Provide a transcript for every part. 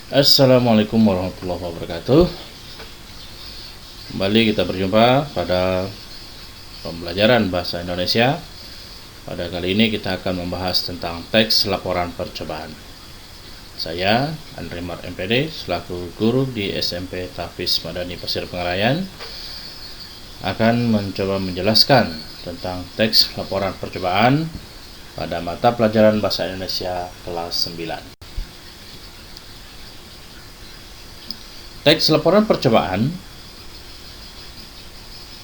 Assalamualaikum warahmatullahi wabarakatuh. Kembali kita berjumpa pada pembelajaran bahasa Indonesia. Pada kali ini kita akan membahas tentang teks laporan percobaan. Saya Andri Mar MPD selaku guru di SMP Tahfiz Madani Pasir Pengarayan akan mencoba menjelaskan tentang teks laporan percobaan pada mata pelajaran bahasa Indonesia kelas 9. Teks laporan percobaan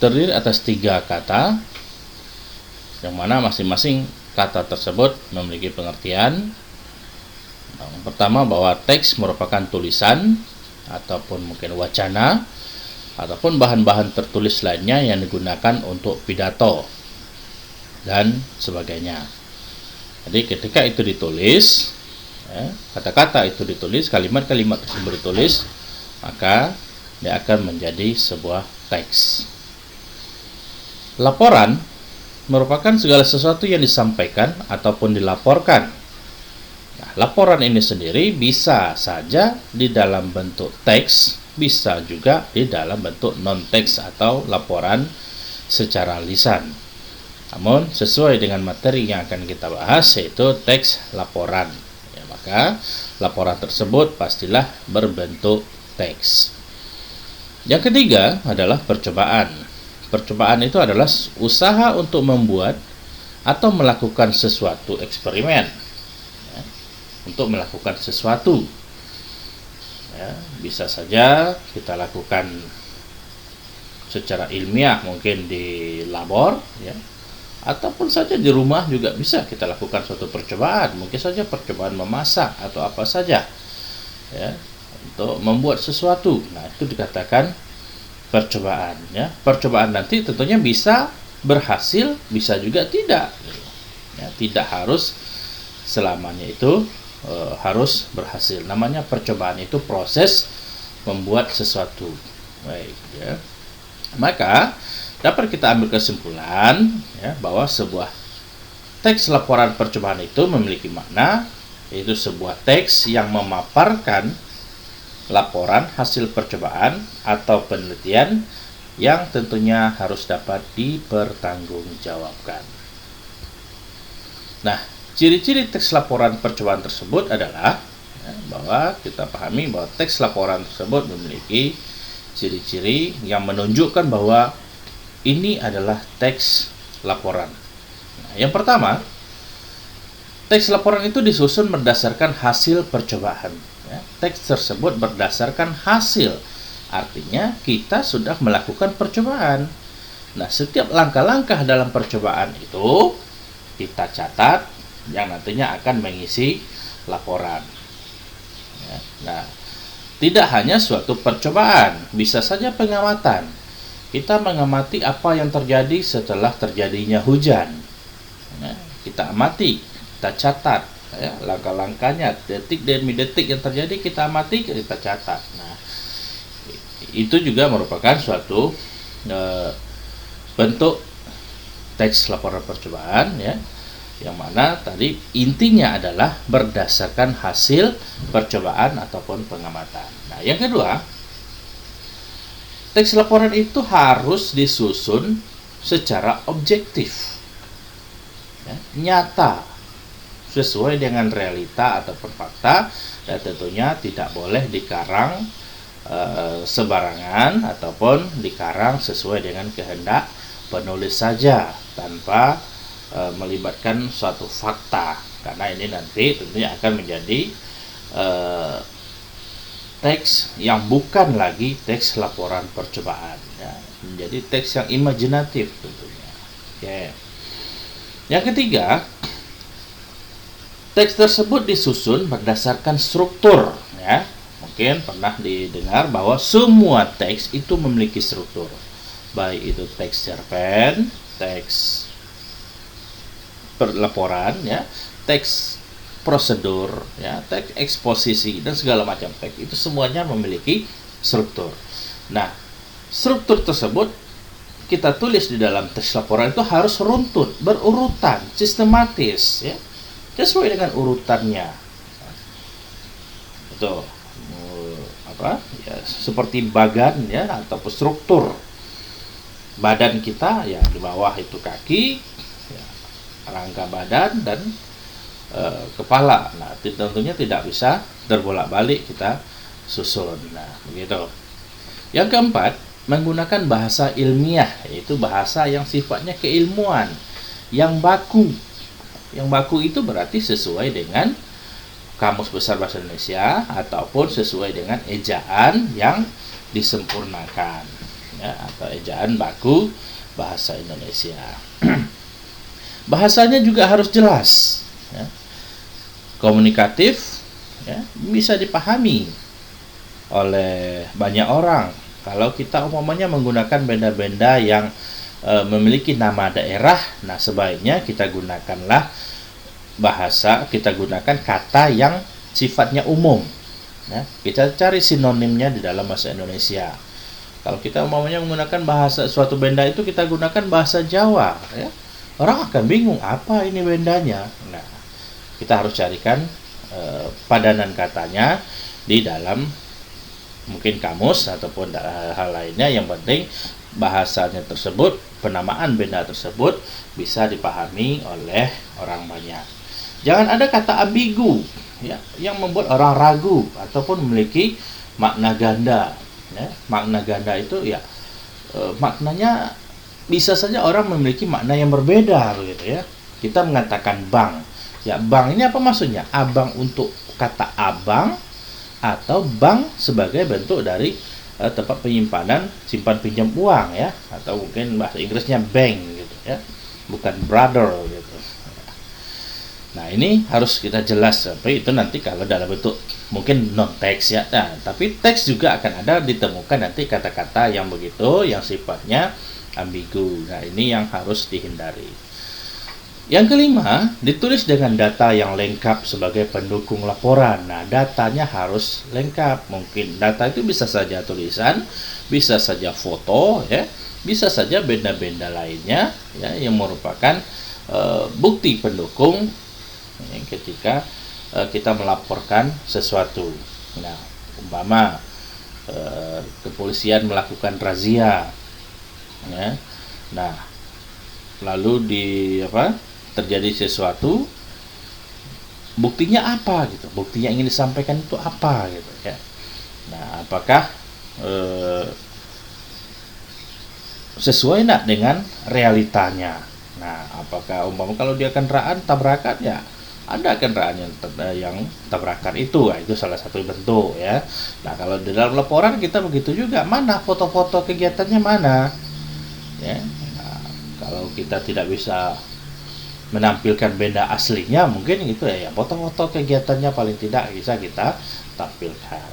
terdiri atas 3 kata, yang mana masing-masing kata tersebut memiliki pengertian. Yang pertama, bahwa teks merupakan tulisan ataupun mungkin wacana ataupun bahan-bahan tertulis lainnya yang digunakan untuk pidato dan sebagainya. Jadi ketika itu ditulis, kata-kata itu ditulis, kalimat-kalimat tersebut ditulis, maka dia akan menjadi sebuah teks. Laporan merupakan segala sesuatu yang disampaikan ataupun dilaporkan. Nah, laporan ini sendiri bisa saja di dalam bentuk teks, bisa juga di dalam bentuk non-teks atau laporan secara lisan. Namun sesuai dengan materi yang akan kita bahas, yaitu teks laporan, maka laporan tersebut pastilah berbentuk teks. Yang ketiga adalah percobaan. Percobaan itu adalah usaha untuk membuat atau melakukan sesuatu eksperimen, untuk melakukan sesuatu. Bisa saja kita lakukan secara ilmiah, mungkin di labor, ataupun saja di rumah juga bisa kita lakukan suatu percobaan. Mungkin saja percobaan memasak atau apa saja, untuk membuat sesuatu. Nah, itu dikatakan percobaan, Percobaan nanti tentunya bisa berhasil, bisa juga tidak. Tidak harus selamanya itu harus berhasil. Namanya percobaan itu proses membuat sesuatu. Baik, Maka dapat kita ambil kesimpulan, bahwa sebuah teks laporan percobaan itu memiliki makna, yaitu sebuah teks yang memaparkan laporan hasil percobaan atau penelitian yang tentunya harus dapat dipertanggungjawabkan. Nah, ciri-ciri teks laporan percobaan tersebut adalah bahwa kita pahami bahwa teks laporan tersebut memiliki ciri-ciri yang menunjukkan bahwa ini adalah teks laporan. Nah, yang pertama, teks laporan itu disusun berdasarkan hasil percobaan. Teks tersebut berdasarkan hasil, artinya kita sudah melakukan percobaan. Nah, setiap langkah-langkah dalam percobaan itu kita catat, yang nantinya akan mengisi laporan. Nah, tidak hanya suatu percobaan, bisa saja pengamatan. Kita mengamati apa yang terjadi setelah terjadinya hujan. Kita amati, kita catat, langkah-langkahnya, detik demi detik yang terjadi kita amati, kita catat. Nah, itu juga merupakan suatu bentuk teks laporan percobaan, yang mana tadi intinya adalah berdasarkan hasil percobaan ataupun pengamatan. Nah, yang kedua, teks laporan itu harus disusun secara objektif, nyata, sesuai dengan realita ataupun fakta, dan tentunya tidak boleh dikarang sebarangan ataupun dikarang sesuai dengan kehendak penulis saja tanpa melibatkan suatu fakta, karena ini nanti tentunya akan menjadi teks yang bukan lagi teks laporan percobaan, menjadi teks yang imajinatif tentunya. Yang ketiga, teks tersebut disusun berdasarkan struktur, Mungkin pernah didengar bahwa semua teks itu memiliki struktur, baik itu teks cerpen, teks laporan, teks prosedur, teks eksposisi, dan segala macam teks itu semuanya memiliki struktur. Nah, struktur tersebut kita tulis di dalam teks laporan itu harus runtut, berurutan, sistematis, sesuai dengan urutannya. Betul. apa ya, seperti bagan ya ataupun struktur badan kita ya, di bawah itu kaki ya, rangka badan dan kepala. Nah, tentunya tidak bisa terbolak-balik kita susun. Nah, begitu. Yang keempat, menggunakan bahasa ilmiah, yaitu bahasa yang sifatnya keilmuan, yang baku. Yang baku itu berarti sesuai dengan Kamus Besar Bahasa Indonesia ataupun sesuai dengan ejaan yang disempurnakan ya, atau ejaan baku bahasa Indonesia. Bahasanya juga harus jelas ya, komunikatif ya, bisa dipahami oleh banyak orang. Kalau kita umpamanya menggunakan benda-benda yang memiliki nama daerah, nah sebaiknya kita gunakanlah kita gunakan kata yang sifatnya umum ya. Kita cari sinonimnya di dalam bahasa Indonesia. Kalau kita umpamanya menggunakan suatu benda itu kita gunakan bahasa Jawa ya, orang akan bingung apa ini bendanya. Nah, kita harus carikan padanan katanya di dalam mungkin kamus ataupun hal lainnya. Yang penting bahasanya tersebut, penamaan benda tersebut bisa dipahami oleh orang banyak. Jangan ada kata ambigu ya, yang membuat orang ragu ataupun memiliki makna ganda ya. Makna ganda itu ya maknanya bisa saja orang memiliki makna yang berbeda begitu ya. Kita mengatakan bank ya, bank ini apa maksudnya? Abang untuk kata abang, atau bank sebagai bentuk dari tempat penyimpanan simpan pinjam uang ya, atau mungkin bahasa Inggrisnya bank gitu ya, bukan brother gitu. Nah, ini harus kita jelas, tapi itu nanti kalau dalam bentuk mungkin non teks ya. Nah, tapi teks juga akan ada ditemukan nanti kata-kata yang begitu yang sifatnya ambigu. Nah, ini yang harus dihindari. Yang kelima, ditulis dengan data yang lengkap sebagai pendukung laporan. Nah, datanya harus lengkap. Mungkin data itu bisa saja tulisan, bisa saja foto ya, bisa saja benda-benda lainnya ya, yang merupakan bukti pendukung ketika kita melaporkan sesuatu. Nah, umpama kepolisian melakukan razia ya. Nah, lalu terjadi sesuatu, buktinya apa gitu, buktinya ingin disampaikan itu apa gitu ya. Nah, apakah sesuai enggak dengan realitanya? Nah, apakah umpama kalau dia kendaraan tabrakan ya, ada kendaraan yang tabrakan itu, nah, itu salah satu bentuk ya. Nah, kalau di dalam laporan kita begitu juga, mana foto-foto kegiatannya mana ya. Nah, kalau kita tidak bisa menampilkan benda aslinya, mungkin itu ya foto-foto kegiatannya paling tidak bisa kita tampilkan.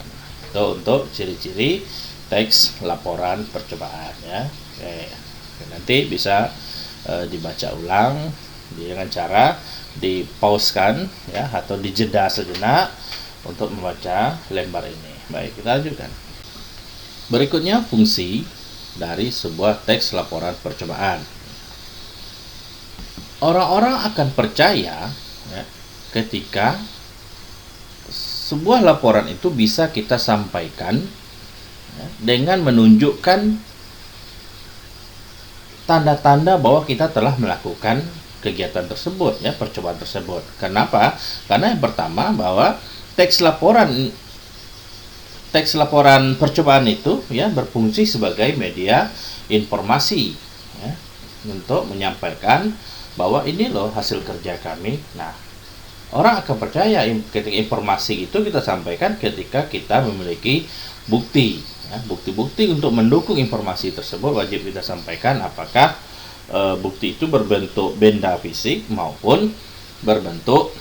Itu untuk ciri-ciri teks laporan percobaan ya. Oke. Nanti bisa dibaca ulang dengan cara dipauskan ya, atau dijeda sejenak untuk membaca lembar ini. Baik, kita lanjutkan. Berikutnya fungsi dari sebuah teks laporan percobaan. Orang-orang akan percaya ya, ketika sebuah laporan itu bisa kita sampaikan ya, dengan menunjukkan tanda-tanda bahwa kita telah melakukan kegiatan tersebut ya, percobaan tersebut. Kenapa? Karena yang pertama bahwa teks laporan percobaan itu ya berfungsi sebagai media informasi ya, untuk menyampaikan bahwa ini loh hasil kerja kami. Nah, orang akan percaya ketika informasi itu kita sampaikan ketika kita memiliki bukti ya. Bukti-bukti untuk mendukung informasi tersebut wajib kita sampaikan, apakah bukti itu berbentuk benda fisik maupun berbentuk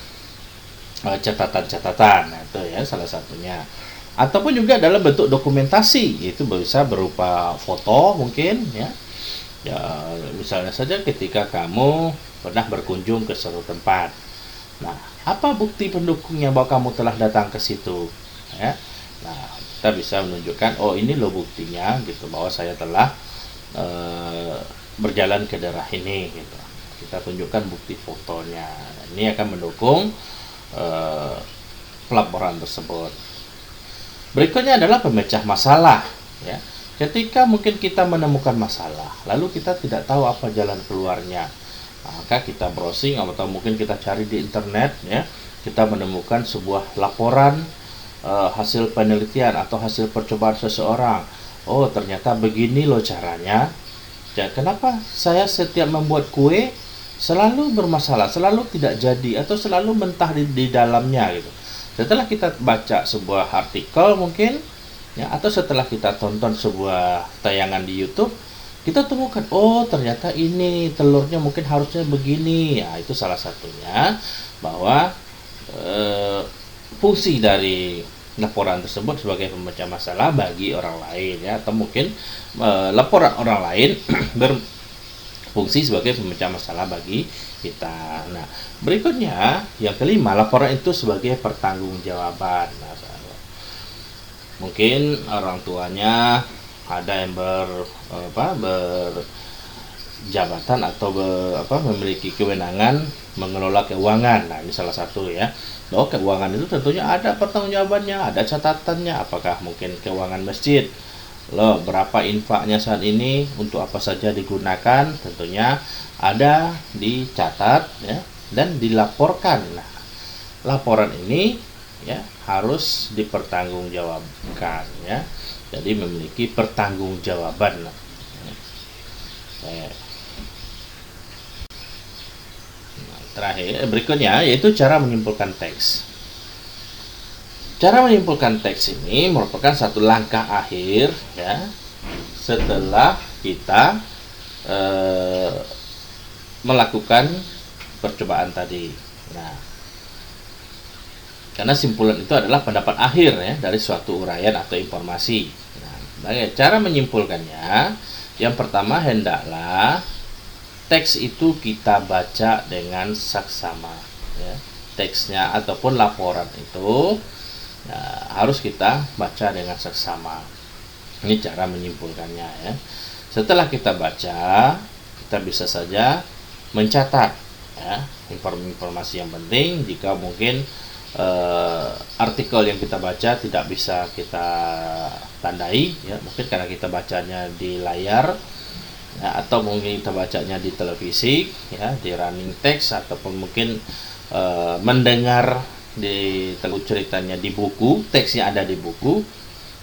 catatan-catatan. Nah, itu ya salah satunya. Ataupun juga dalam bentuk dokumentasi, itu bisa berupa foto mungkin ya. Ya, misalnya saja ketika kamu pernah berkunjung ke suatu tempat. Nah, apa bukti pendukungnya bahwa kamu telah datang ke situ? Ya. Nah, kita bisa menunjukkan, oh ini loh buktinya gitu, bahwa saya telah berjalan ke daerah ini gitu. Kita tunjukkan bukti fotonya. Ini akan mendukung pelaporan tersebut. Berikutnya adalah pemecah masalah, ya. Ketika mungkin kita menemukan masalah, lalu kita tidak tahu apa jalan keluarnya, maka kita browsing atau mungkin kita cari di internet, ya. Kita menemukan sebuah laporan hasil penelitian atau hasil percobaan seseorang. Oh, ternyata begini loh caranya. Ya, kenapa saya setiap membuat kue selalu bermasalah, selalu tidak jadi, atau selalu mentah di dalamnya gitu. Setelah kita baca sebuah artikel mungkin, ya, atau setelah kita tonton sebuah tayangan di YouTube, kita temukan, oh ternyata ini telurnya mungkin harusnya begini. Ya, itu salah satunya bahwa fungsi dari laporan tersebut sebagai pemecah masalah bagi orang lain, ya, atau mungkin laporan orang lain berfungsi sebagai pemecah masalah bagi kita. Nah, berikutnya yang kelima, laporan itu sebagai pertanggungjawaban. Nah, mungkin orang tuanya ada yang berjabatan atau memiliki kewenangan mengelola keuangan. Nah, ini salah satu, ya. Oh, keuangan itu tentunya ada pertanggungjawabannya, ada catatannya. Apakah mungkin keuangan masjid, loh berapa infaknya saat ini, untuk apa saja digunakan, tentunya ada dicatat, ya, dan dilaporkan. Nah, laporan ini, ya, harus dipertanggungjawabkan, ya. Jadi memiliki pertanggungjawaban. Nah, terakhir berikutnya yaitu cara menyimpulkan teks. Cara menyimpulkan teks ini merupakan satu langkah akhir, ya, setelah kita melakukan percobaan tadi. Nah, karena simpulan itu adalah pendapat akhir, ya, dari suatu uraian atau informasi. Nah, cara menyimpulkannya, yang pertama hendaklah teks itu kita baca dengan saksama, ya. Teksnya ataupun laporan itu, ya, harus kita baca dengan saksama. Ini cara menyimpulkannya, ya. Setelah kita baca, kita bisa saja mencatat, ya, informasi yang penting. Jika mungkin artikel yang kita baca tidak bisa kita tandai, ya, mungkin karena kita bacanya di layar, ya, atau mungkin kita bacanya di televisi, ya, di running text, ataupun mungkin mendengar di ceritanya di buku, teksnya ada di buku,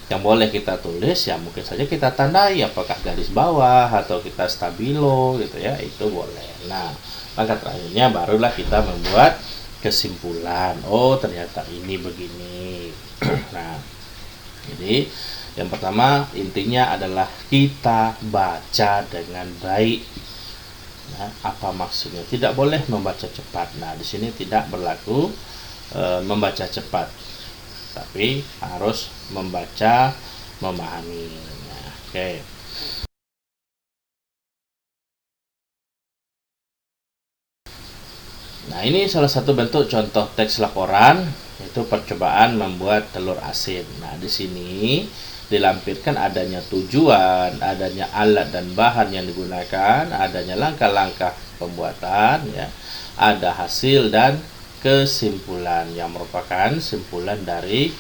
yang boleh kita tulis, ya, mungkin saja kita tandai apakah garis bawah atau kita stabilo gitu, ya, itu boleh. Nah, langkah terakhirnya barulah kita membuat kesimpulan, oh ternyata ini begini. Nah, jadi yang pertama intinya adalah kita baca dengan baik. Nah, apa maksudnya? Tidak boleh membaca cepat. Nah, di sini tidak berlaku membaca cepat, tapi harus membaca memahami. Nah, oke. Nah, ini salah satu bentuk contoh teks laporan, yaitu percobaan membuat telur asin. Nah, di sini dilampirkan adanya tujuan, adanya alat dan bahan yang digunakan, adanya langkah-langkah pembuatan, ya, ada hasil dan kesimpulan yang merupakan simpulan dari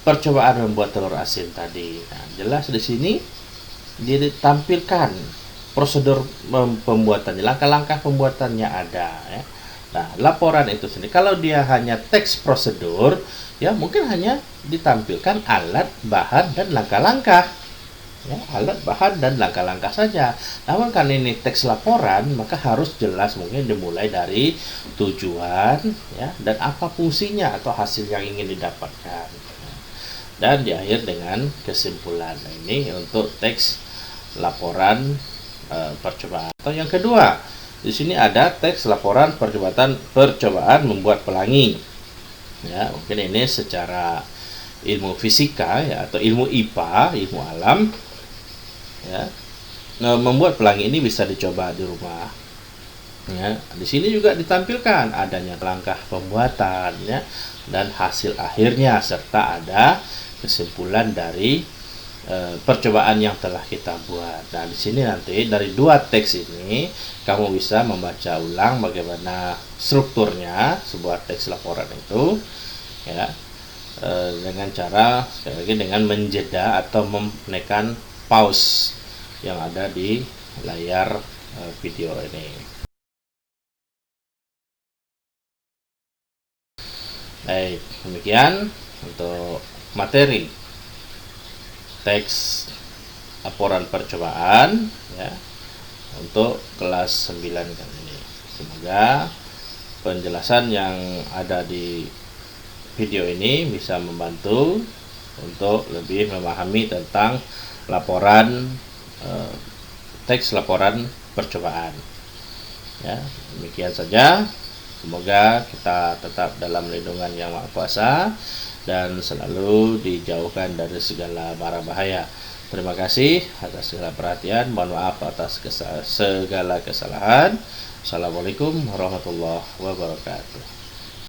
percobaan membuat telur asin tadi. Nah, jelas di sini ditampilkan prosedur pembuatannya, langkah-langkah pembuatannya ada, ya. Nah, laporan itu sendiri kalau dia hanya teks prosedur, ya, mungkin hanya ditampilkan alat, bahan, dan langkah-langkah, ya, alat, bahan, dan langkah-langkah saja. Namun kan ini teks laporan, maka harus jelas, mungkin dimulai dari tujuan, ya, dan apa fungsinya atau hasil yang ingin didapatkan, dan di akhir dengan kesimpulan. Nah, ini untuk teks laporan percobaan. Atau yang kedua, di sini ada teks laporan percobaan membuat pelangi. Ya, mungkin ini secara ilmu fisika, ya, atau ilmu IPA, ilmu alam, ya. Nah, membuat pelangi ini bisa dicoba di rumah. Ya, di sini juga ditampilkan adanya langkah pembuatan, ya, dan hasil akhirnya, serta ada kesimpulan dari percobaan yang telah kita buat. Nah, di sini nanti dari dua teks ini kamu bisa membaca ulang bagaimana strukturnya sebuah teks laporan itu, ya. dengan cara sekali lagi dengan menjeda atau menekan pause yang ada di layar video ini. Baik, demikian untuk materi teks laporan percobaan ya untuk kelas 9 kali ini. Semoga penjelasan yang ada di video ini bisa membantu untuk lebih memahami tentang laporan teks laporan percobaan. Ya, demikian saja. Semoga kita tetap dalam lindungan Yang Maha Kuasa dan selalu dijauhkan dari segala mara bahaya. Terima kasih atas segala perhatian. Mohon maaf atas segala kesalahan. Assalamualaikum warahmatullahi wabarakatuh.